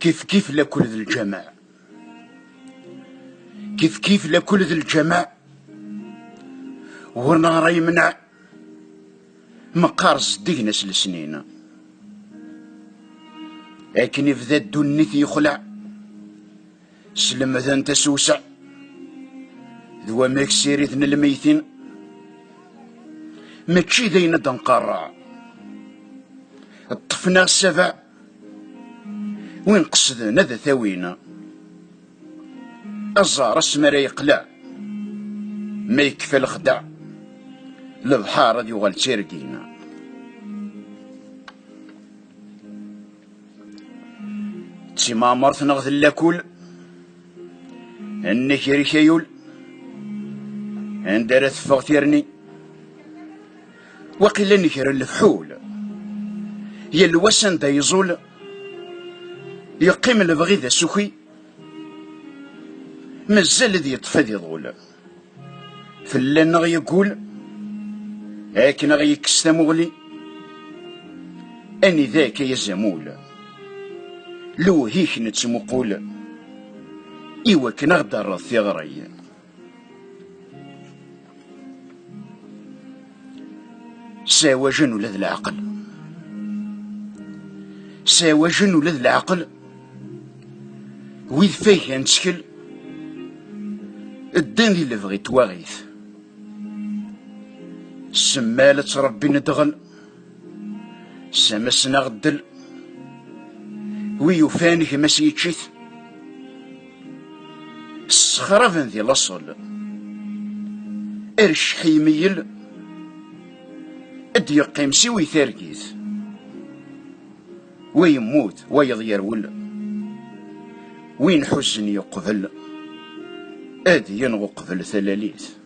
كيف لكل ذي الجماع، كيف لكل ذي الجماع ورنا راه يمنع مقارص دينا السنين. لكن يبدا الدنيث يخلع سلم ذا تسوسع ذو ماك سيريثن الميتين ماشي داينا دنقرع طفنا السبع وين قصدنا ذا ثاوينا الزار اسمرا يقلع ما يكفى الخدع البحار يغال تيرقينا. تسمى مرث نغذ اللاكول انك ريكايول عند راه تفغتيرني وقيل نكر الفحول يا الوسن دا يزول يقيم البغي ذا سخي مازال ذي يطفى ذي ضول فلان غي يقول لكن غي يكس مغلي اني ذاك يا زمول لو هيك نتمقول ايوا كنغدر الثغري. ساوى جن ولذ العقل، ساوى جن ولذ العقل ويذ فيه نتشكل الدين اللي بغي تواغيث سمالة ربي ندغل سمسنا غدل ويوفانك ما سيتشيث السخرفن ذي الأصل ارش حيميل اد يقيم سوي ثاركيث ويموت ويضير ولا وين حزن يقبل اد ينغو قبل ثلاليث.